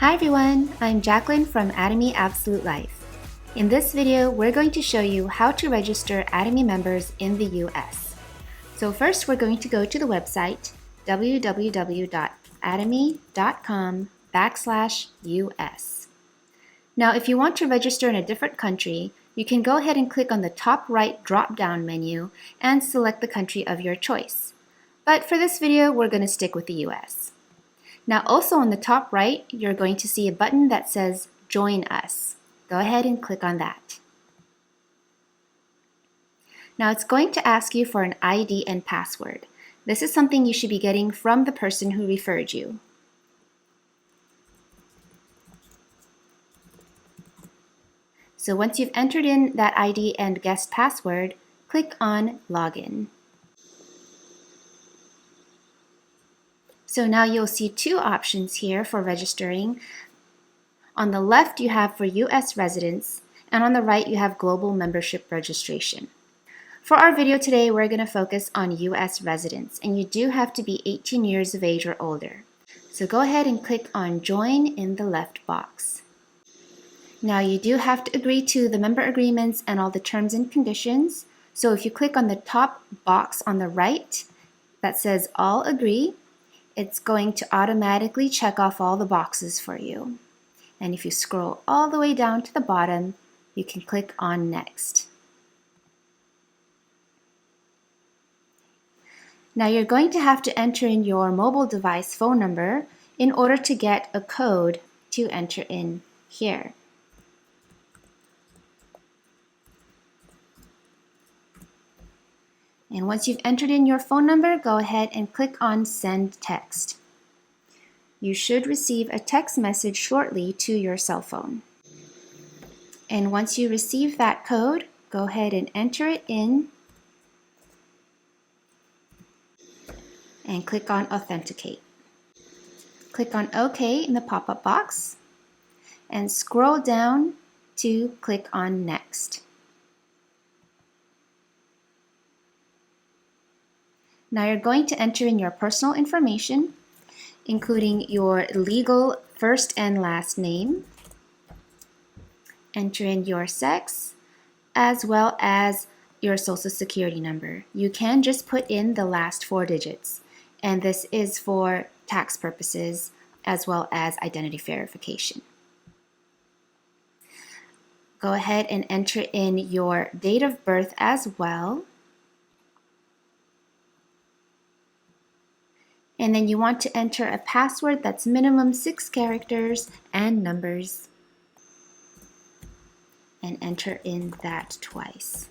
Hi everyone, I'm Jacqueline from Atomy Absolute Life. In this video, we're going to show you how to register Atomy members in the US. So first, we're going to go to the website www.atomy.com/US. Now, if you want to register in a different country, you can go ahead and click on the top right drop-down menu and select the country of your choice. But for this video, we're going to stick with the US. Now also on the top right, you're going to see a button that says Join Us. Go ahead and click on that. Now it's going to ask you for an ID and password. This is something you should be getting from the person who referred you. So once you've entered in that ID and guest password, click on Login. So now you'll see two options here for registering. On the left, you have for US residents, and on the right, you have global membership registration. For our video today, we're going to focus on US residents, and you do have to be 18 years of age or older. So go ahead and click on Join in the left box. Now you do have to agree to the member agreements and all the terms and conditions. So if you click on the top box on the right that says All Agree, it's going to automatically check off all the boxes for you. And if you scroll all the way down to the bottom, you can click on Next. Now you're going to have to enter in your mobile device phone number in order to get a code to enter in here. And once you've entered in your phone number, go ahead and click on Send Text. You should receive a text message shortly to your cell phone. And once you receive that code, go ahead and enter it in and click on Authenticate. Click on OK in the pop-up box and scroll down to click on Next. Now you're going to enter in your personal information, including your legal first and last name. Enter in your sex, as well as your social security number. You can just put in the last 4 digits, and this is for tax purposes as well as identity verification. Go ahead and enter in your date of birth as well. And then you want to enter a password that's minimum 6 characters and numbers. And enter in that twice.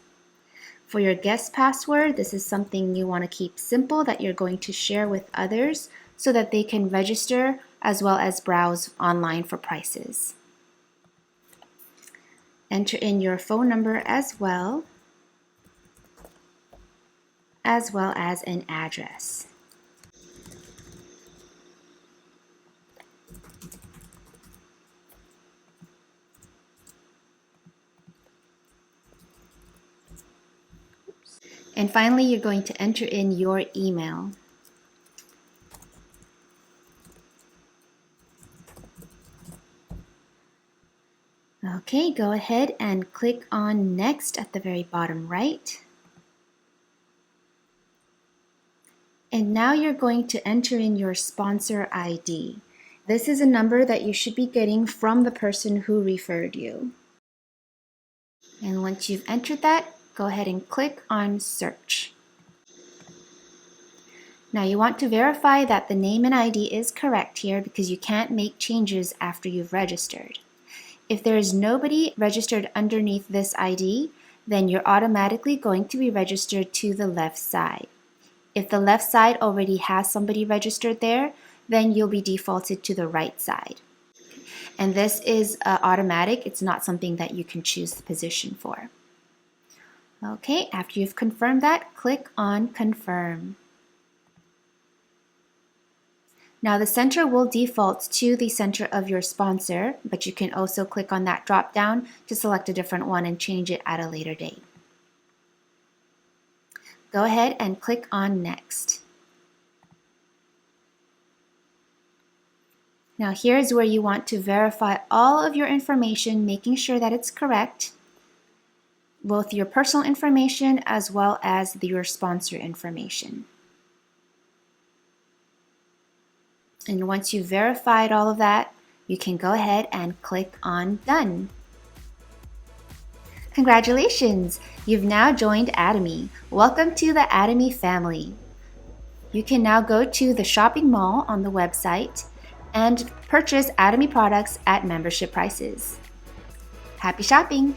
For your guest password, this is something you want to keep simple that you're going to share with others so that they can register as well as browse online for prices. Enter in your phone number as well as an address. And finally, you're going to enter in your email. Okay, go ahead and click on Next at the very bottom right. And now you're going to enter in your sponsor ID. This is a number that you should be getting from the person who referred you. And once you've entered that, go ahead and click on Search. Now you want to verify that the name and ID is correct here because you can't make changes after you've registered. If there is nobody registered underneath this ID, then you're automatically going to be registered to the left side. If the left side already has somebody registered there, then you'll be defaulted to the right side. And this is automatic. It's not something that you can choose the position for. Okay, after you've confirmed that, click on Confirm. Now the center will default to the center of your sponsor, but you can also click on that drop down to select a different one and change it at a later date. Go ahead and click on Next. Now here's where you want to verify all of your information, making sure that it's correct, both your personal information as well as your sponsor information. And once you've verified all of that, you can go ahead and click on Done. Congratulations! You've now joined Atomy. Welcome to the Atomy family. You can now go to the shopping mall on the website and purchase Atomy products at membership prices. Happy shopping!